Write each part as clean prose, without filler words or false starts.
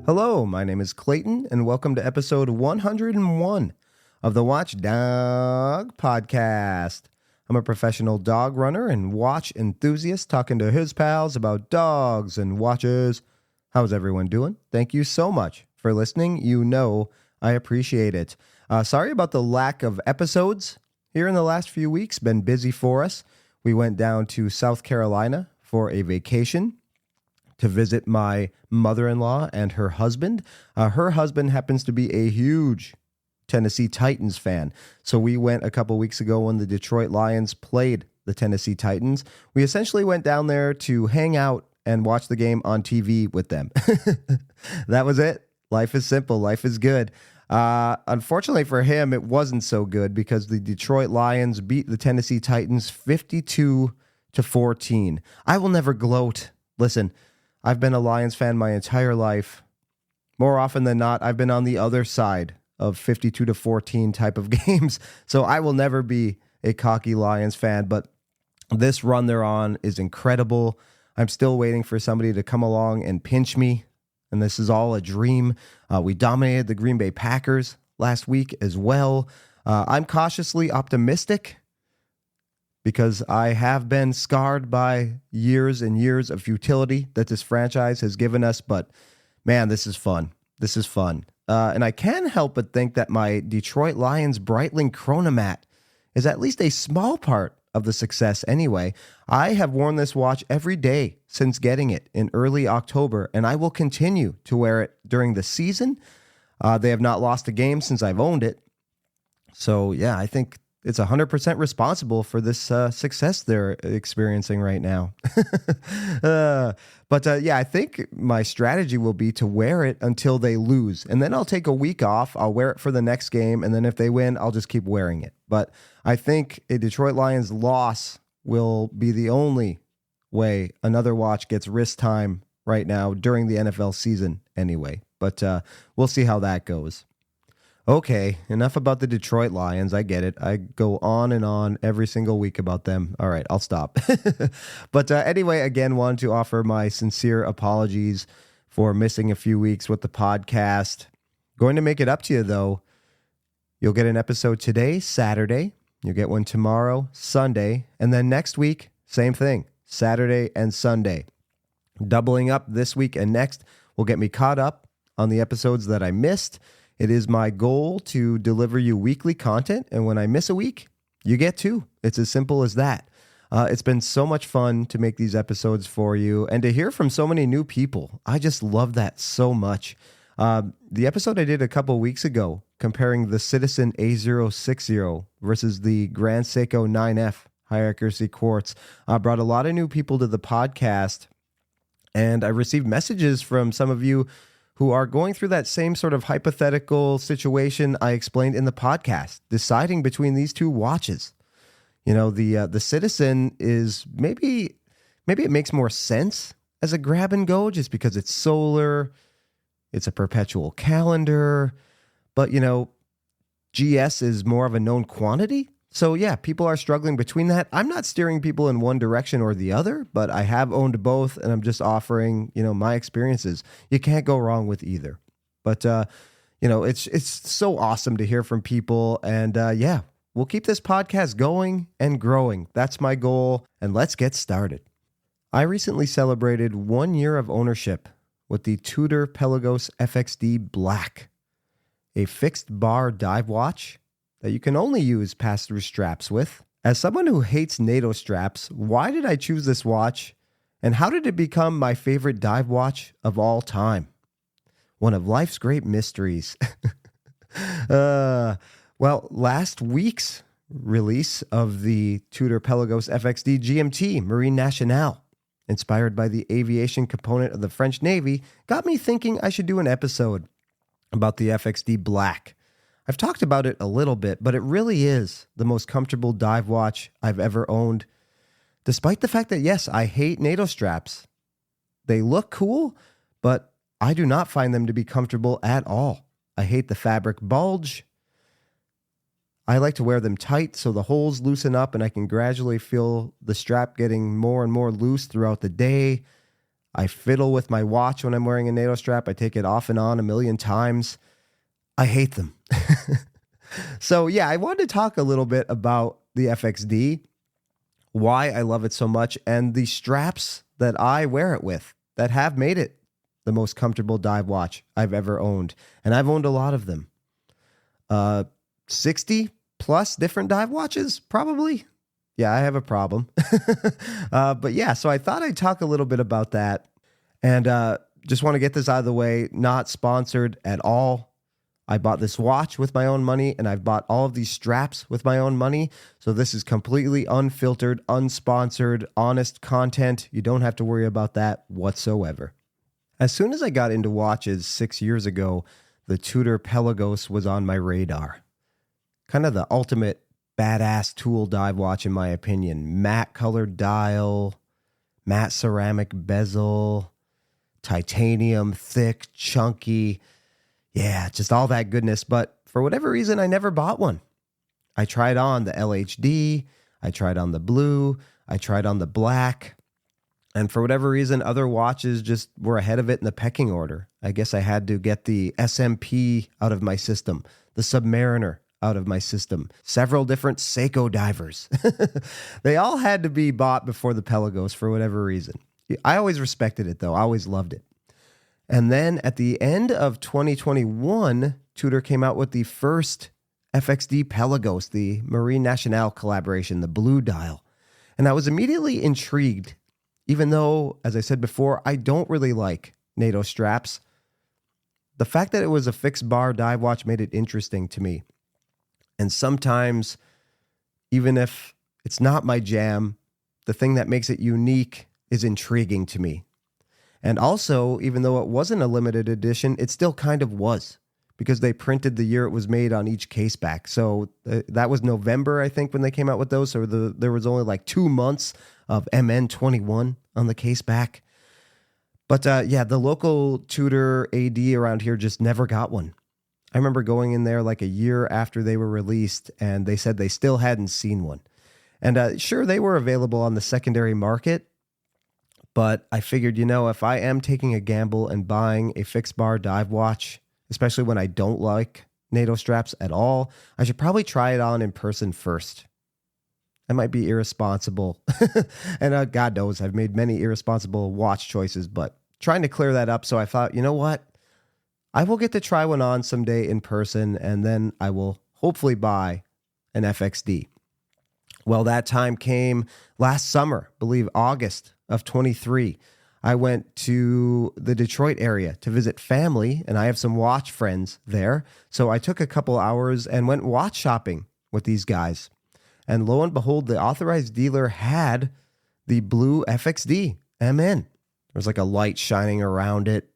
Hello, my name is Clayton, and welcome to episode 101 of the Watch Dog Podcast. I'm a professional dog runner and watch enthusiast talking to his pals about dogs and watches. How's everyone doing? Thank you so much for listening. You know I appreciate it. Sorry about the lack of episodes here in the last few weeks. Been busy for us. We went down to South Carolina for a vacation to visit my mother-in-law and her husband. Her husband happens to be a huge Tennessee Titans fan. So we went a couple weeks ago when the Detroit Lions played the Tennessee Titans. We essentially went down there to hang out and watch the game on TV with them. That was it. Life is simple. Life is good. Unfortunately for him, it wasn't so good because the Detroit Lions beat the Tennessee Titans 52-14. I will never gloat. Listen, I've been a Lions fan my entire life. More often than not, I've been on the other side of 52-14 type of games. So I will never be a cocky Lions fan, but this run they're on is incredible. I'm still waiting for somebody to come along and pinch me, and this is all a dream. We dominated the Green Bay Packers last week as well. I'm cautiously optimistic because I have been scarred by years and years of futility that this franchise has given us. But man, this is fun. This is fun. And I can't help but think that my Detroit Lions Breitling Chronomat is at least a small part of the success anyway. I have worn this watch every day since getting it in early October, and I will continue to wear it during the season. They have not lost a game since I've owned it. So yeah, I think it's 100% responsible for this success they're experiencing right now. But I think my strategy will be to wear it until they lose. And then I'll take a week off. I'll wear it for the next game. And then if they win, I'll just keep wearing it. But I think a Detroit Lions loss will be the only way another watch gets wrist time right now during the NFL season anyway. But we'll see how that goes. Okay, enough about the Detroit Lions. I get it. I go on and on every single week about them. All right, I'll stop. But anyway, again, wanted to offer my sincere apologies for missing a few weeks with the podcast. Going to make it up to you, though. You'll get an episode today, Saturday. You'll get one tomorrow, Sunday. And then next week, same thing, Saturday and Sunday. Doubling up this week and next will get me caught up on the episodes that I missed. It is my goal to deliver you weekly content, and when I miss a week, you get two. It's as simple as that. It's been so much fun to make these episodes for you and to hear from so many new people. I just love that so much. The episode I did a couple weeks ago comparing the Citizen A060 versus the Grand Seiko 9F high accuracy quartz brought a lot of new people to the podcast, and I received messages from some of you who are going through that same sort of hypothetical situation I explained in the podcast, deciding between these two watches. You know, the Citizen is maybe it makes more sense as a grab and go just because it's solar, it's a perpetual calendar, but you know, GS is more of a known quantity. So yeah, people are struggling between that. I'm not steering people in one direction or the other, but I have owned both, and I'm just offering, my experiences. You can't go wrong with either. But it's so awesome to hear from people, and we'll keep this podcast going and growing. That's my goal, and let's get started. I recently celebrated 1 year of ownership with the Tudor Pelagos FXD Black, a fixed bar dive watch that you can only use pass-through straps with. As someone who hates NATO straps, why did I choose this watch, and how did it become my favorite dive watch of all time? One of life's great mysteries. Well, last week's release of the Tudor Pelagos FXD GMT Marine Nationale, inspired by the aviation component of the French Navy, got me thinking I should do an episode about the FXD Black. I've talked about it a little bit, but it really is the most comfortable dive watch I've ever owned. Despite the fact that, yes, I hate NATO straps. They look cool, but I do not find them to be comfortable at all. I hate the fabric bulge. I like to wear them tight so the holes loosen up and I can gradually feel the strap getting more and more loose throughout the day. I fiddle with my watch when I'm wearing a NATO strap. I take it off and on a million times. I hate them. So yeah, I wanted to talk a little bit about the FXD, why I love it so much, and the straps that I wear it with that have made it the most comfortable dive watch I've ever owned. And I've owned a lot of them. 60 plus different dive watches, probably. Yeah, I have a problem. But yeah, so I thought I'd talk a little bit about that. And just want to get this out of the way, not sponsored at all. I bought this watch with my own money, and I've bought all of these straps with my own money. So this is completely unfiltered, unsponsored, honest content. You don't have to worry about that whatsoever. As soon as I got into watches 6 years ago, the Tudor Pelagos was on my radar. Kind of the ultimate badass tool dive watch, in my opinion. Matte colored dial, matte ceramic bezel, titanium, thick, chunky. Yeah, just all that goodness. But for whatever reason, I never bought one. I tried on the LHD. I tried on the blue. I tried on the black. And for whatever reason, other watches just were ahead of it in the pecking order. I guess I had to get the SMP out of my system, the Submariner out of my system, several different Seiko divers. They all had to be bought before the Pelagos for whatever reason. I always respected it, though. I always loved it. And then at the end of 2021, Tudor came out with the first FXD Pelagos, the Marine Nationale collaboration, the blue dial. And I was immediately intrigued, even though, as I said before, I don't really like NATO straps. The fact that it was a fixed bar dive watch made it interesting to me. And sometimes, even if it's not my jam, the thing that makes it unique is intriguing to me. And also, even though it wasn't a limited edition, it still kind of was, because they printed the year it was made on each case back. So that was November, I think, when they came out with those. So there was only like 2 months of MN21 on the case back. But yeah, the local Tudor AD around here just never got one. I remember going in there like a year after they were released, and they said they still hadn't seen one. And sure, they were available on the secondary market, but I figured, if I am taking a gamble and buying a fixed bar dive watch, especially when I don't like NATO straps at all, I should probably try it on in person first. I might be irresponsible. And God knows I've made many irresponsible watch choices, but trying to clear that up. So I thought, you know what? I will get to try one on someday in person, and then I will hopefully buy an FXD. Well, that time came last summer, I believe August of 23. I went to the Detroit area to visit family, and I have some watch friends there. So I took a couple hours and went watch shopping with these guys. And lo and behold, the authorized dealer had the blue FXD MN. There was like a light shining around it.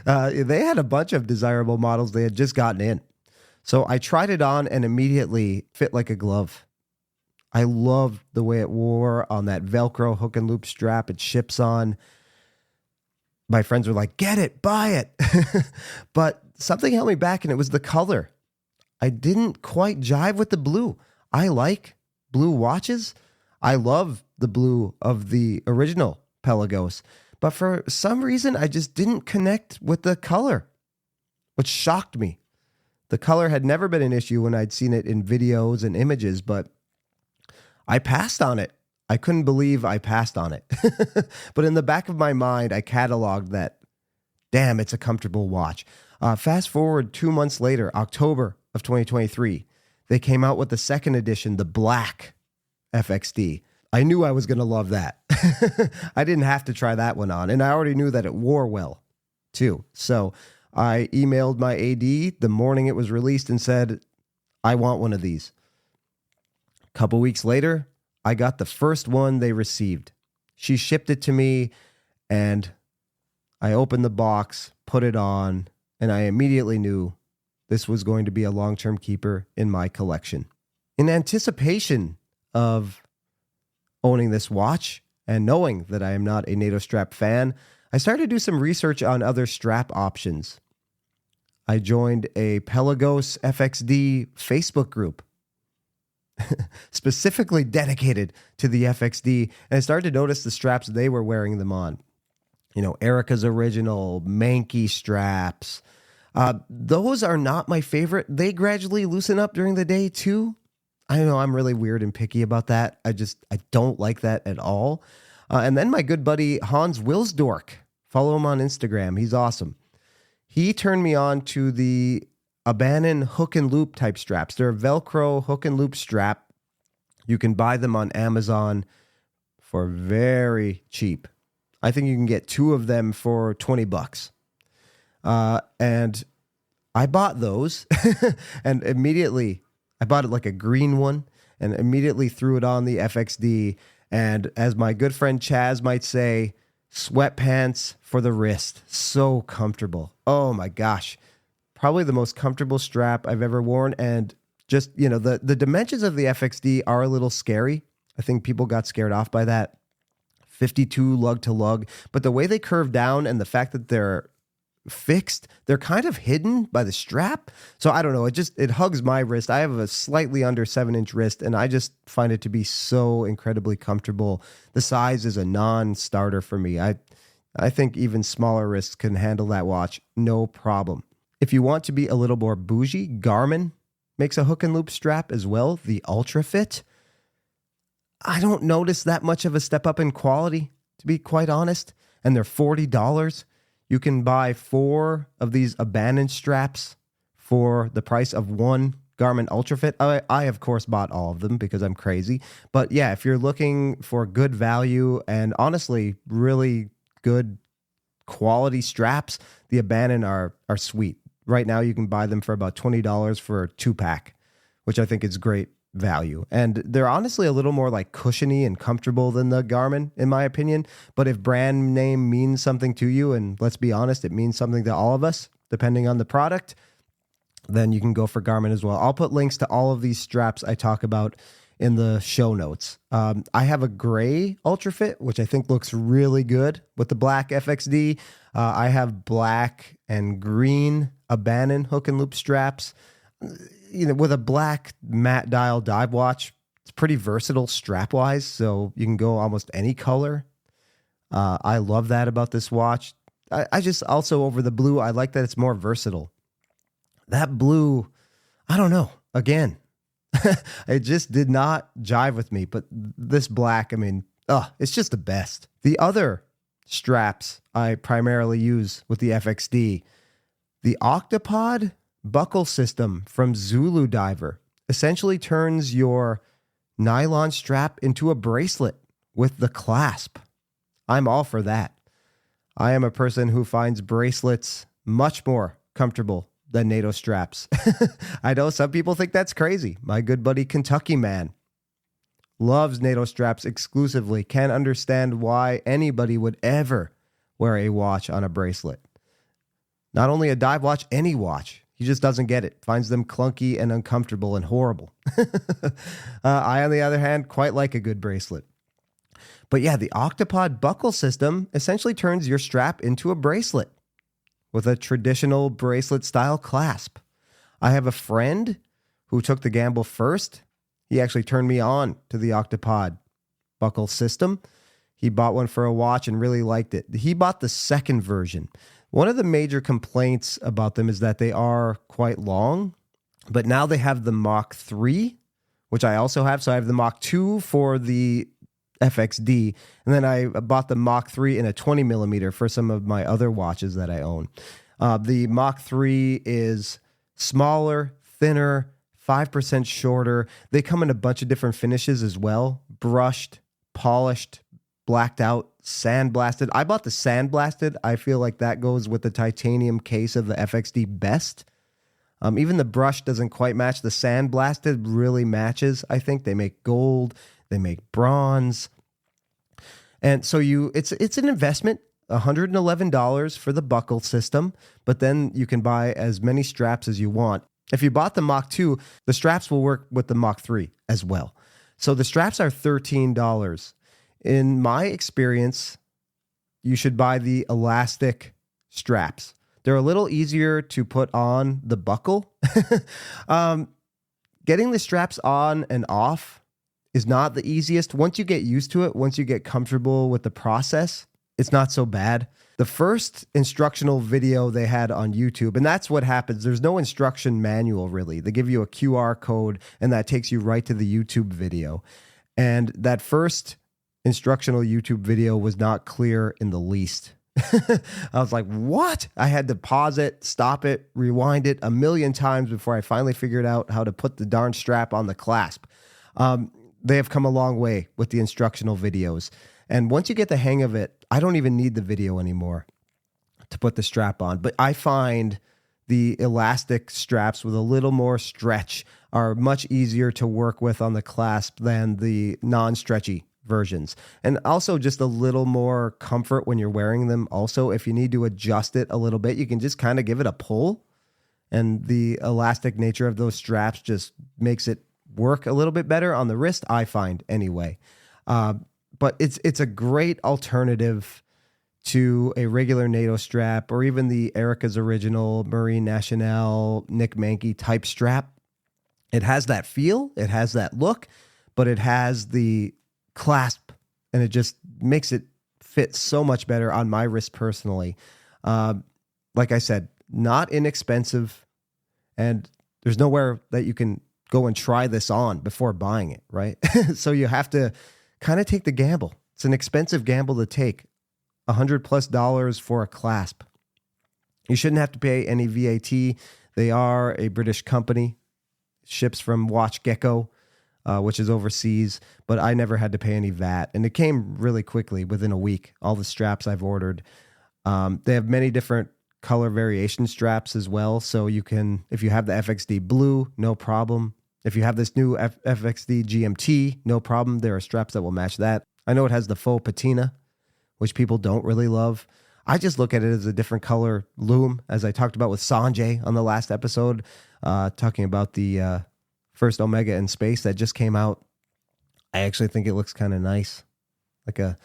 They had a bunch of desirable models they had just gotten in. So I tried it on and immediately fit like a glove. I loved the way it wore on that Velcro hook and loop strap it ships on. My friends were like, get it, buy it. But something held me back, and it was the color. I didn't quite jive with the blue. I like blue watches. I love the blue of the original Pelagos. But for some reason, I just didn't connect with the color, which shocked me. The color had never been an issue when I'd seen it in videos and images, but I passed on it. I couldn't believe I passed on it. But in the back of my mind, I cataloged that, damn, it's a comfortable watch. Fast forward 2 months later, October of 2023, they came out with the second edition, the black FXD. I knew I was going to love that. I didn't have to try that one on, and I already knew that it wore well, too. So I emailed my AD the morning it was released and said, I want one of these. A couple weeks later, I got the first one they received. She shipped it to me, and I opened the box, put it on, and I immediately knew this was going to be a long-term keeper in my collection. In anticipation of owning this watch and knowing that I am not a NATO strap fan, I started to do some research on other strap options. I joined a Pelagos FXD Facebook group specifically dedicated to the FXD, and I started to notice the straps they were wearing them on. Erica's Original, Mankey straps. Those are not my favorite. They gradually loosen up during the day too. I know I'm really weird and picky about that. I don't like that at all. And then my good buddy Hans Wilsdork, follow him on Instagram. He's awesome. He turned me on to the Abanon hook and loop type straps. They're a Velcro hook and loop strap. You can buy them on Amazon for very cheap. I think you can get 2 of them for $20. And I bought those and immediately I bought it like a green one and immediately threw it on the FXD. And as my good friend Chaz might say, sweatpants for the wrist. So comfortable. Oh my gosh. Probably the most comfortable strap I've ever worn. And just, the dimensions of the FXD are a little scary. I think people got scared off by that. 52 lug to lug. But the way they curve down and the fact that they're fixed, they're kind of hidden by the strap. So I don't know. It hugs my wrist. I have a slightly under 7-inch wrist, and I just find it to be so incredibly comfortable. The size is a non-starter for me. I think even smaller wrists can handle that watch, no problem. If you want to be a little more bougie, Garmin makes a hook and loop strap as well, the Ultra Fit. I don't notice that much of a step up in quality, to be quite honest. And they're $40. You can buy 4 of these Abanon straps for the price of 1 Garmin Ultra Fit. I of course bought all of them because I'm crazy. But yeah, if you're looking for good value and honestly really good quality straps, the Abanon are sweet. Right now you can buy them for about $20 for a 2-pack, which I think is great value. And they're honestly a little more like cushiony and comfortable than the Garmin, in my opinion. But if brand name means something to you, and let's be honest, it means something to all of us, depending on the product, then you can go for Garmin as well. I'll put links to all of these straps I talk about in the show notes. I have a gray Ultra Fit, which I think looks really good with the black FXD. I have black and green Abanon hook and loop straps. With a black matte dial dive watch, it's pretty versatile strap wise, so you can go almost any color. I love that about this watch. I just also over the blue, I like that it's more versatile. That blue, I don't know. Again, it just did not jive with me, but this black, it's just the best. The other straps I primarily use with the FXD, the Octopod buckle system from Zulu Diver essentially turns your nylon strap into a bracelet with the clasp. I'm all for that. I am a person who finds bracelets much more comfortable than NATO straps. I know some people think that's crazy. My good buddy Kentucky Man loves NATO straps exclusively. Can't understand why anybody would ever wear a watch on a bracelet. Not only a dive watch, any watch. He just doesn't get it. Finds them clunky and uncomfortable and horrible. I, on the other hand, quite like a good bracelet. But yeah, the Octopod buckle system essentially turns your strap into a bracelet with a traditional bracelet style clasp. I have a friend who took the gamble first. He actually turned me on to the Octopod buckle system. He bought one for a watch and really liked it. He bought the second version. One of the major complaints about them is that they are quite long, but now they have the Mach 3, which I also have. So I have the Mach 2 for the FXD, and then I bought the Mach 3 in a 20 millimeter for some of my other watches that I own. The Mach 3 is smaller, thinner, 5% shorter. They come in a bunch of different finishes as well. Brushed, polished, blacked out, sandblasted. I bought the sandblasted. I feel like that goes with the titanium case of the FXD best. Even the brush doesn't quite match. The sandblasted really matches. I think they make gold, they make bronze. And so it's an investment, $111 for the buckle system, but then you can buy as many straps as you want. If you bought the Mach 2, the straps will work with the Mach 3 as well. So the straps are $13. In my experience, you should buy the elastic straps. They're a little easier to put on the buckle. Getting the straps on and off is not the easiest. Once you get used to it, once you get comfortable with the process, it's not so bad. The first instructional video they had on YouTube, and that's what happens. There's no instruction manual really. They give you a QR code and that takes you right to the YouTube video. And that first instructional YouTube video was not clear in the least. I was like, what? I had to pause it, stop it, rewind it a million times before I finally figured out how to put the darn strap on the clasp. They have come a long way with the instructional videos. And once you get the hang of it, I don't even need the video anymore to put the strap on. But I find the elastic straps with a little more stretch are much easier to work with on the clasp than the non-stretchy versions. And also just a little more comfort when you're wearing them. Also, if you need to adjust it a little bit, you can just kind of give it a pull. And the elastic nature of those straps just makes it work a little bit better on the wrist, I find anyway. But it's a great alternative to a regular NATO strap or even the Erica's Original, Marine Nationale, Nick Mankey type strap. It has that feel, it has that look, but it has the clasp and it just makes it fit so much better on my wrist personally. Like I said, not inexpensive, and there's nowhere that you can go and try this on before buying it, right? So you have to kind of take the gamble. It's an expensive gamble to take. $100+ for a clasp. You shouldn't have to pay any VAT. They are a British company. Ships from WatchGecko, which is overseas, but I never had to pay any VAT. And it came really quickly within a week, all the straps I've ordered. They have many different color variation straps as well. So you can, if you have the FXD blue, no problem. If you have this new FXD GMT, no problem. There are straps that will match that. I know it has the faux patina, which people don't really love. I just look at it as a different color loom, as I talked about with Sanjay on the last episode, talking about the first Omega in space that just came out. I actually think it looks kind of nice, like a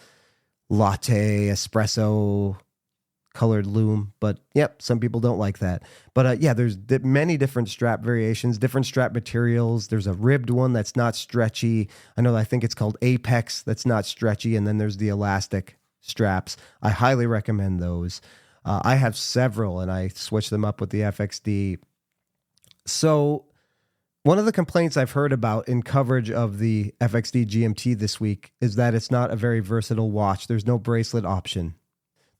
latte espresso colored loom. But yep, some people don't like that. But yeah, there's many different strap variations, different strap materials. There's a ribbed one that's not stretchy. I think it's called Apex that's not stretchy. And then there's the elastic straps. I highly recommend those. I have several and I switch them up with the FXD. So one of the complaints I've heard about in coverage of the FXD GMT this week is that it's not a very versatile watch. There's no bracelet option.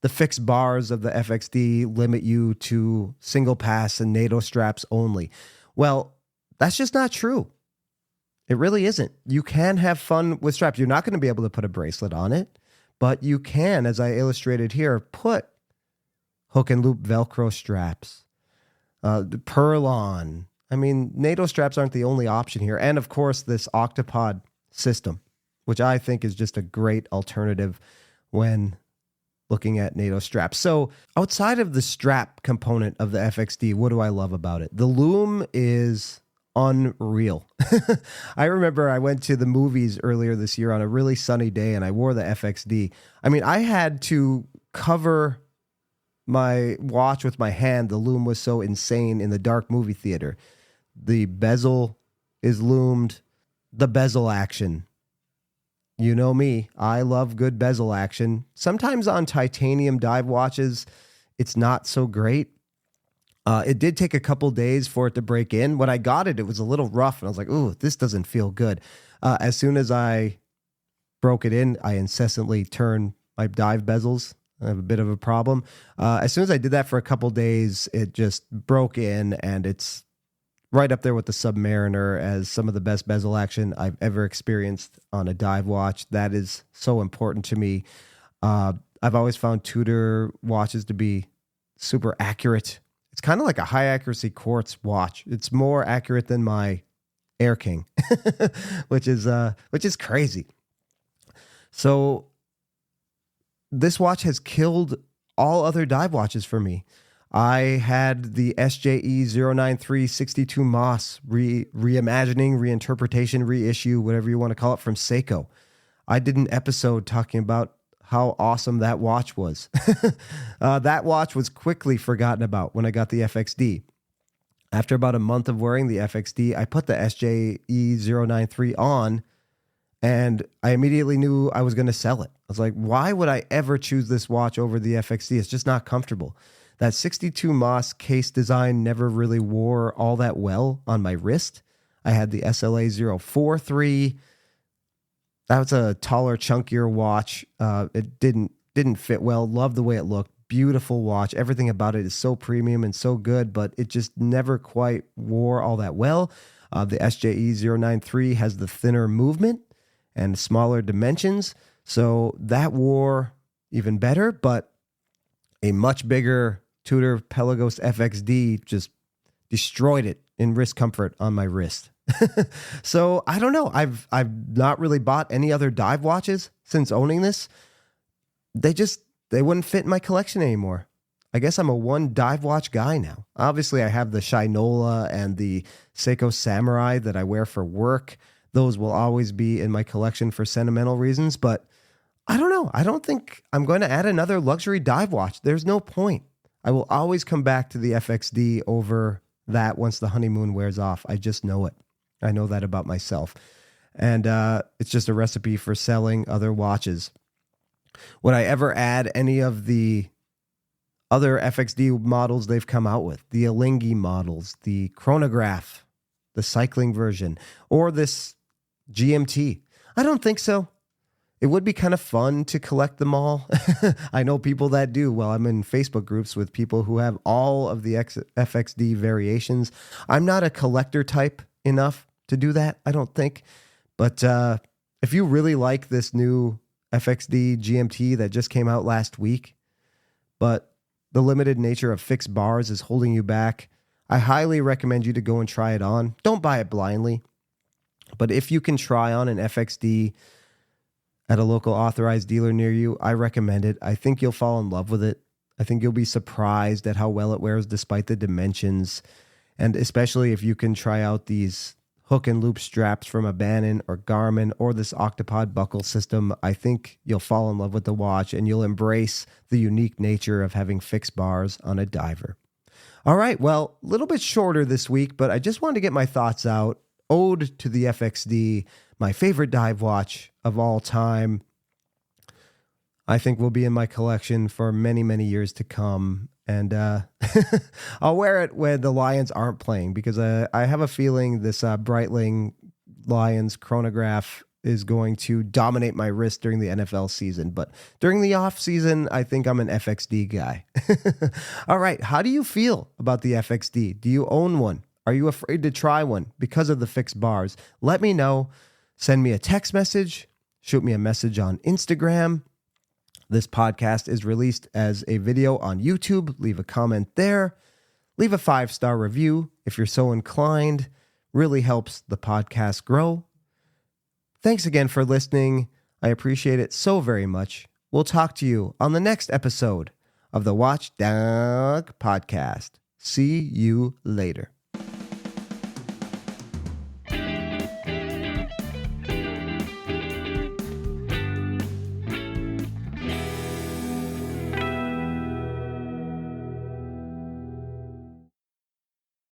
The fixed bars of the FXD limit you to single pass and NATO straps only. Well, that's just not true. It really isn't. You can have fun with straps. You're not going to be able to put a bracelet on it, but you can, as I illustrated here, put hook and loop Velcro straps, the Perlon. I mean, NATO straps aren't the only option here. And of course, this Octopod system, which I think is just a great alternative when looking at NATO straps. So outside of the strap component of the FXD, what do I love about it? The loom is unreal. I remember I went to the movies earlier this year on a really sunny day and I wore the FXD. I mean, I had to cover my watch with my hand. The loom was so insane in the dark movie theater. The bezel is loomed. The bezel action. You know me. I love good bezel action. Sometimes on titanium dive watches, it's not so great. It did take a couple days for it to break in. When I got it, it was a little rough, and I was like, ooh, this doesn't feel good. As soon as I broke it in, I incessantly turn my dive bezels. I have a bit of a problem. As soon as I did that for a couple days, it just broke in, and it's right up there with the Submariner as some of the best bezel action I've ever experienced on a dive watch. That is so important to me. I've always found Tudor watches to be super accurate. It's kind of like a high accuracy quartz watch. It's more accurate than my Air King, which is crazy. So this watch has killed all other dive watches for me. I had the SJE 09362 Moss reimagining, reinterpretation, reissue, whatever you want to call it, from Seiko. I did an episode talking about how awesome that watch was. That watch was quickly forgotten about when I got the FXD. After about a month of wearing the FXD, I put the SJE 093 on, And I immediately knew I was going to sell it. I was like, why would I ever choose this watch over the FXD? It's just not comfortable. That 62 Moss case design never really wore all that well on my wrist. I had the SLA 043. That was a taller, chunkier watch. It didn't fit well. Loved the way it looked. Beautiful watch. Everything about it is so premium and so good, but it just never quite wore all that well. The SJE 093 has the thinner movement and smaller dimensions, so that wore even better, but a much bigger Tudor Pelagos FXD just destroyed it in wrist comfort on my wrist. So I don't know. I've not really bought any other dive watches since owning this. They wouldn't fit in my collection anymore. I guess I'm a one dive watch guy now. Obviously, I have the Shinola and the Seiko Samurai that I wear for work. Those will always be in my collection for sentimental reasons, but I don't know. I don't think I'm going to add another luxury dive watch. There's no point. I will always come back to the FXD over that once the honeymoon wears off. I just know it. I know that about myself. And it's just a recipe for selling other watches. Would I ever add any of the other FXD models they've come out with? The Alinghi models, the chronograph, the cycling version, or this GMT? I don't think so. It would be kind of fun to collect them all. I know people that do. Well, I'm in Facebook groups with people who have all of the FXD variations. I'm not a collector type enough to do that, I don't think. But if you really like this new FXD GMT that just came out last week, but the limited nature of fixed bars is holding you back, I highly recommend you to go and try it on. Don't buy it blindly. But if you can try on an FXD at a local authorized dealer near you, I recommend it. I think you'll fall in love with it. I think you'll be surprised at how well it wears despite the dimensions. And especially if you can try out these hook and loop straps from a Bannon or Garmin or this Octopod buckle system, I think you'll fall in love with the watch and you'll embrace the unique nature of having fixed bars on a diver. All right, well, a little bit shorter this week, but I just wanted to get my thoughts out. Ode to the FXD, my favorite dive watch of all time. I think will be in my collection for many, many years to come. And I'll wear it when the Lions aren't playing because I have a feeling this Breitling Lions chronograph is going to dominate my wrist during the NFL season. But during the off season, I think I'm an FXD guy. All right. How do you feel about the FXD? Do you own one? Are you afraid to try one because of the fixed bars? Let me know. Send me a text message. Shoot me a message on Instagram. This podcast is released as a video on YouTube. Leave a comment there. Leave a 5-star review if you're so inclined. Really helps the podcast grow. Thanks again for listening. I appreciate it so very much. We'll talk to you on the next episode of the Watchdog Podcast. See you later.